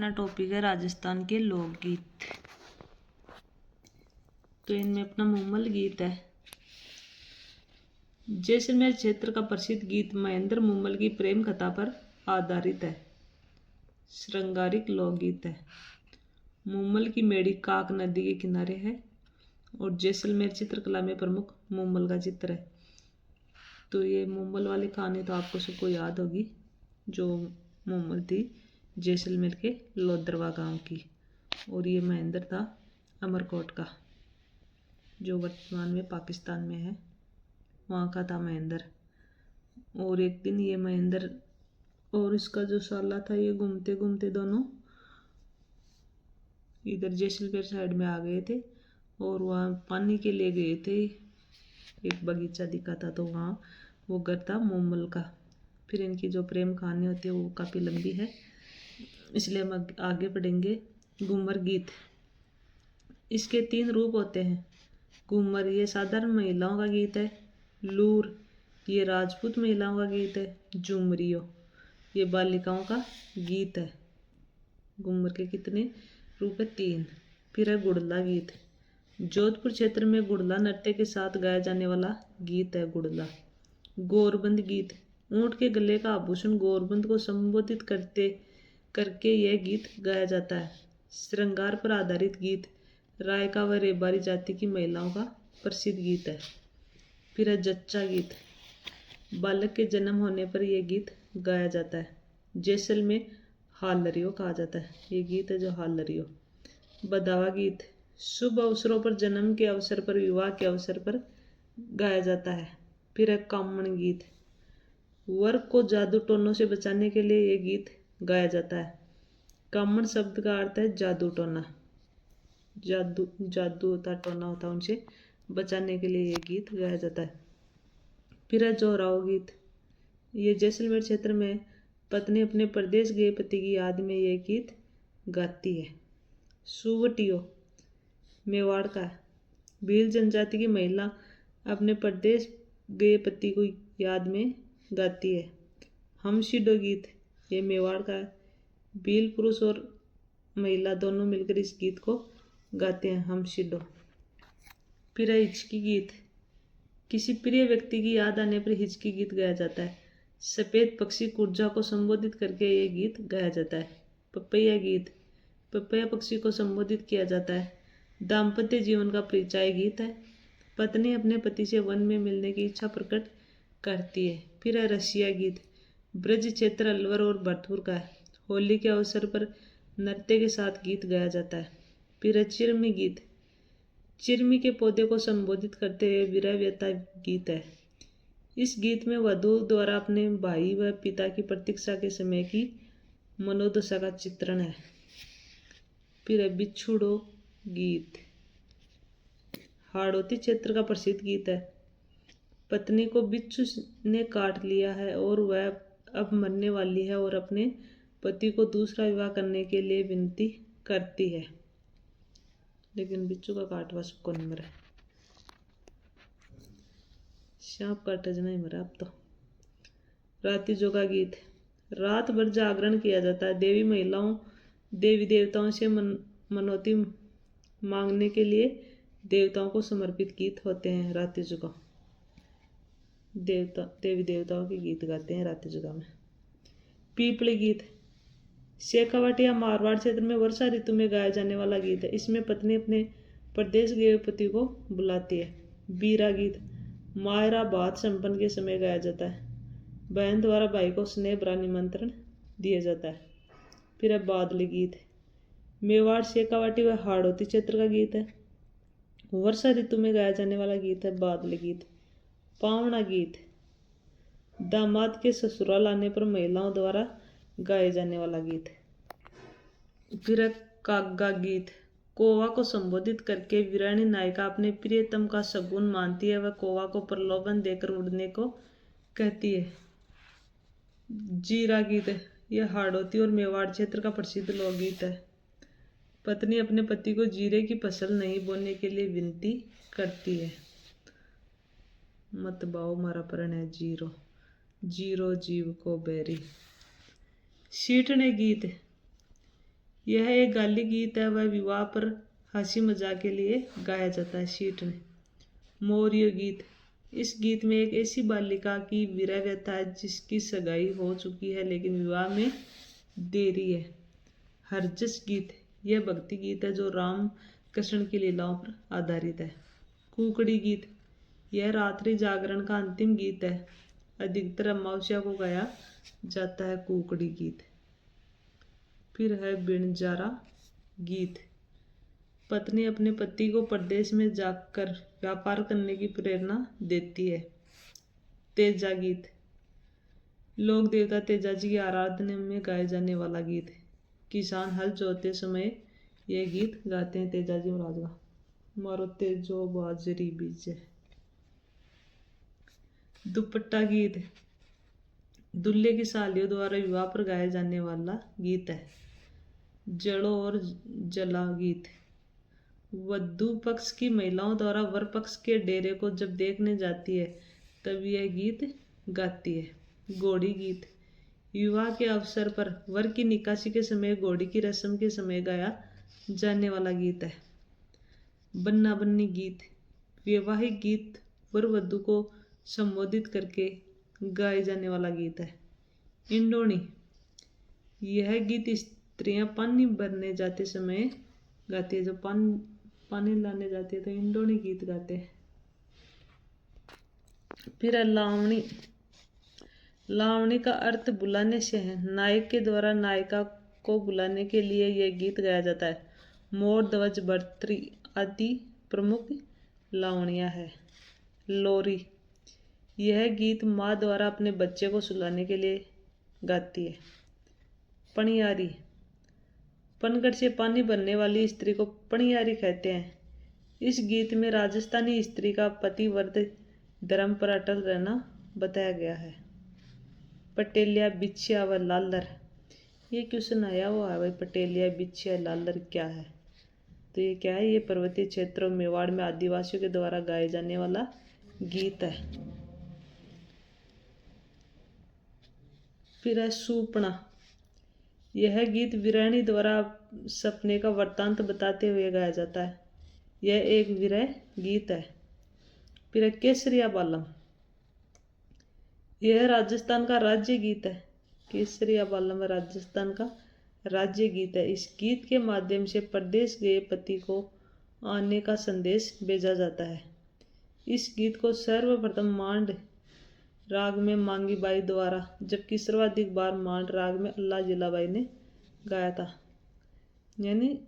अपना टॉपिक है राजस्थान के लोकगीत। तो इनमें अपना मुमल गीत है। जैसलमेर क्षेत्र का प्रसिद्ध गीत महेंद्र मुमल की प्रेम कथा पर आधारित है। श्रृंगारिक लोकगीत है। मुमल की मेड़ी काक नदी के किनारे है और जैसलमेर चित्रकला में प्रमुख मुमल का चित्र है। तो ये मुमल वाली कहानी तो आपको सबको याद होगी, जो मुमल थी जैसलमेर के लोदरवा गांव की, और ये महेंद्र था अमरकोट का, जो वर्तमान में पाकिस्तान में है, वहाँ का था महेंद्र। और एक दिन ये महेंद्र और इसका जो साला था, ये घूमते घूमते दोनों इधर जैसलमेर साइड में आ गए थे और वहाँ पानी के लिए गए थे। एक बगीचा दिखा था तो वहाँ वो घर था मुमल का। फिर इनकी जो प्रेम कहानी होती है वो काफ़ी लंबी है, इसलिए हम आगे बढ़ेंगे। घूमर गीत, इसके 3 रूप होते हैं। घूमर ये साधारण महिलाओं का गीत है। लूर ये राजपूत महिलाओं का गीत है। झुमरियो ये बालिकाओं का गीत है। घूमर के कितने रूप है? 3। फिर है गुड़ला गीत। जोधपुर क्षेत्र में गुड़ला नृत्य के साथ गाया जाने वाला गीत है गुड़ला। गोरबंद गीत, ऊंट के गले का आभूषण गोरबंद को संबोधित करके यह गीत गाया जाता है। श्रृंगार पर आधारित गीत रायका व रेबारी जाति की महिलाओं का प्रसिद्ध गीत है। फिर है जच्चा गीत, बालक के जन्म होने पर यह गीत गाया जाता है। जैसलमेर हालरियो कहा जाता है, ये गीत है जो हालरियो। बदावा गीत, शुभ अवसरों पर, जन्म के अवसर पर, विवाह के अवसर पर गाया जाता है। फिर है कामण गीत, वर को जादू टोनों से बचाने के लिए यह गीत गाया जाता है। कामण शब्द का अर्थ है जादू टोना, जादू होता, टोना होता, उनसे बचाने के लिए यह गीत गाया जाता है। फिर है जोराव गीत, ये जैसलमेर क्षेत्र में पत्नी अपने परदेश गए पति की याद में यह गीत गाती है। सुवटियो मेवाड़ का है। भील जनजाति की महिला अपने परदेश गए पति को याद में गाती है। हमशिडो गीत ये मेवाड़ का है। भील पुरुष और महिला दोनों मिलकर इस गीत को गाते हैं, हमशिडो। फिर है हिचकी गीत, किसी प्रिय व्यक्ति की याद आने पर हिचकी गीत गाया जाता है। सफ़ेद पक्षी कुर्जा को संबोधित करके ये गीत गाया जाता है। पपैया गीत, पपैया पक्षी को संबोधित किया जाता है। दाम्पत्य जीवन का परिचय गीत है। पत्नी अपने पति से वन में मिलने की इच्छा प्रकट करती है। फिर है रसिया गीत, ब्रज क्षेत्र अलवर और भरतपुर का है। होली के अवसर पर नृत्य के साथ गीत गाया जाता है। फिर है चिरमी गीत, चिरमी के पौधे को संबोधित करते हुए विरह व्यथा गीत है। इस गीत में वधू द्वारा अपने भाई व पिता की प्रतीक्षा के समय की मनोदशा का चित्रण है। फिर है बिछुड़ो गीत, हाड़ौती क्षेत्र का प्रसिद्ध गीत है। पत्नी को बिच्छू ने काट लिया है और वह अब मरने वाली है और अपने पति को दूसरा विवाह करने के लिए विनती करती है, लेकिन बिच्छू का काटवा सबको नहीं मरा, सांप काटा जना ही मरा अब तो। राती जोगा गीत, रात भर जागरण किया जाता है। देवी देवताओं से मनौती मांगने के लिए देवताओं को समर्पित गीत होते हैं। राती जुगा देवी देवताओं के गीत गाते हैं राती जुगा में। पीपली गीत, शेखावाटी या मारवाड़ क्षेत्र में वर्षा ऋतु में गाया जाने वाला गीत है। इसमें पत्नी अपने प्रदेश गए पति को बुलाती है। बीरा गीत, मायरा बात संपन्न के समय गाया जाता है। बहन द्वारा भाई को स्नेह भरा निमंत्रण दिया जाता है। फिर है बादली गीत, मेवाड़, शेखावाटी व हाड़ौती क्षेत्र का गीत है। वर्षा ऋतु में गाया जाने वाला गीत है बादली गीत। पावना गीत, दामाद के ससुराल आने पर महिलाओं द्वारा गाए जाने वाला गीत। फिर है काग्गा गीत, कौवा को संबोधित करके वीरानी नायिका अपने प्रियतम का शगुन मानती है, वह कौवा को प्रलोभन देकर उड़ने को कहती है। जीरा गीत, यह हाड़ौती और मेवाड़ क्षेत्र का प्रसिद्ध लोकगीत है। पत्नी अपने पति को जीरे की फसल नहीं बोने के लिए विनती करती है। मत बाओ मारा परण है जीरो, जीरो जीव को बैरी। सीटने गीत, यह एक गाली गीत है, वह विवाह पर हंसी मजाक के लिए गाया जाता है। शीट ने मौर्य गीत। इस गीत में एक ऐसी बालिका की विरह व्यथा है जिसकी सगाई हो चुकी है लेकिन विवाह में देरी है। हरजस गीत। यह भक्ति गीत है जो राम कृष्ण की लीलाओं पर आधारित है। कुकड़ी गीत। यह रात्रि जागरण का अंतिम गीत है, अधिकतर अमावस्या को गाया जाता है कुकड़ी गीत। फिर है बिनजारा गीत। पत्नी अपने पति को परदेश में जाकर व्यापार करने की प्रेरणा देती है। तेजा गीत। लोक देवता तेजा जी की आराधना में गाए जाने वाला गीत है। किसान हल जोतते समय यह गीत गाते हैं तेजा जी महाराज का। मारो तेजो बाजरी बीजे। दुपट्टा गीत। दूल्हे की सालियों द्वारा विवाह पर गाया जाने वाला गीत है। जड़ो और जला गीत। वधु पक्ष की महिलाओं द्वारा वर पक्ष के डेरे को जब देखने जाती है तब यह गीत गाती है। घोड़ी गीत। विवाह के अवसर पर वर की निकासी के समय घोड़ी की रस्म के समय गाया जाने वाला गीत है। बन्ना बन्नी गीत। वैवाहिक गीत वर वधु को संबोधित करके गाए जाने वाला गीत है। इंडोणी। यह गीत स्त्रियां पानी भरने जाते समय गाती है। जब पानी लाने जाती है तो इंडोणी गीत गाते हैं। फिर है लावणी। लावणी का अर्थ बुलाने से है। नायक के द्वारा नायिका को बुलाने के लिए यह गीत गाया जाता है। मोर ध्वज भर्तृ आदि प्रमुख लावणियाँ है। लोरी। यह गीत माँ द्वारा अपने बच्चे को सुलाने के लिए गाती है। पणियारी। पनघट से पानी भरने वाली स्त्री को पणियारी कहते हैं। इस गीत में राजस्थानी स्त्री का पतिव्रत धर्म पर अटल रहना बताया गया है। पटेलिया बिछिया व लालर। ये क्वेश्चन आया हुआ है भाई, पटेलिया बिछिया लालर क्या है? तो ये क्या है? ये पर्वतीय क्षेत्रों मेवाड़ में आदिवासियों के द्वारा गाए जाने वाला गीत है। फिर है सूपना। यह गीत वीरानी द्वारा सपने का वृत्तांत बताते हुए गाया जाता है। यह एक विरह गीत है। फिर है केसरिया बालम। यह राजस्थान का राज्य गीत है। केसरिया बालम राजस्थान का राज्य गीत है। इस गीत के माध्यम से परदेश गए पति को आने का संदेश भेजा जाता है। इस गीत को सर्वप्रथम मांड राग में मांगी बाई द्वारा, जबकि सर्वाधिक बार मांड राग में अल्लाह जिलाबाई ने गाया था। यानी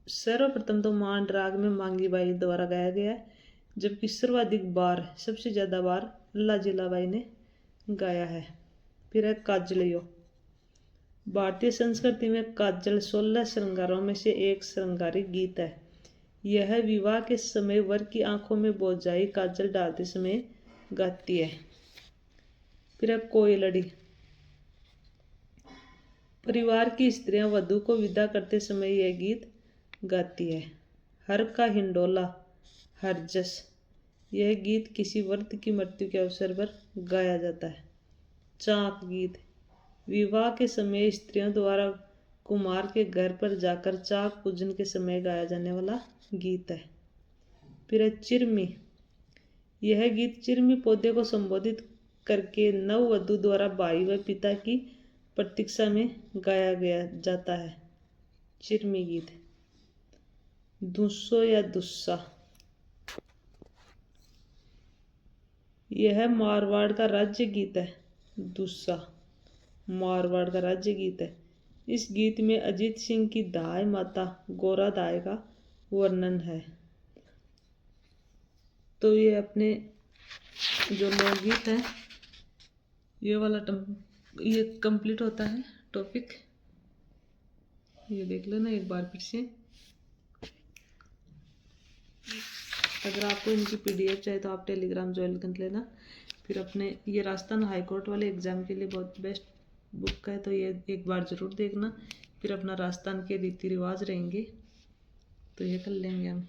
सर्वप्रथम तो मांड राग में मांगी बाई द्वारा गाया गया है, जबकि सर्वाधिक बार, सबसे ज़्यादा बार अल्लाह जिलाबाई ने गाया है। फिर है काजलियो। भारतीय संस्कृति में काजल 16 श्रृंगारों में से एक श्रृंगारिक गीत है। यह विवाह के समय वर की आंखों में बोझाई काजल डालते समय गाती है। फिर है कोयलड़ी। परिवार की स्त्रियां वधु को विदा करते समय यह गीत गाती है। हर का हिंडोला हरजस। यह गीत किसी व्रत की मृत्यु के अवसर पर गाया जाता है। चाक गीत। विवाह के समय स्त्रियों द्वारा कुमार के घर पर जाकर चाक पूजन के समय गाया जाने वाला गीत है। फिर है चिरमी। यह गीत चिरमी पौधे को संबोधित करके नववधु द्वारा भाई व पिता की प्रतीक्षा में गाया गया जाता है। चिरमी गीत। दुस्सो या दुस्सा। यह मारवाड़ का राज्य गीत है। दुस्सा मारवाड़ का राज्य गीत है। इस गीत में अजीत सिंह की दाई माता गोरा दाई का वर्णन है। तो ये अपने जो लोकगीत है ये वाला ये कंप्लीट होता है टॉपिक। ये देख लेना एक बार फिर से। अगर आपको इनकी PDF चाहिए तो आप टेलीग्राम ज्वाइन कर लेना। फिर अपने ये राजस्थान हाईकोर्ट वाले एग्ज़ाम के लिए बहुत बेस्ट बुक है, तो ये एक बार ज़रूर देखना। फिर अपना राजस्थान के रीति रिवाज रहेंगे तो ये कर लेंगे हम।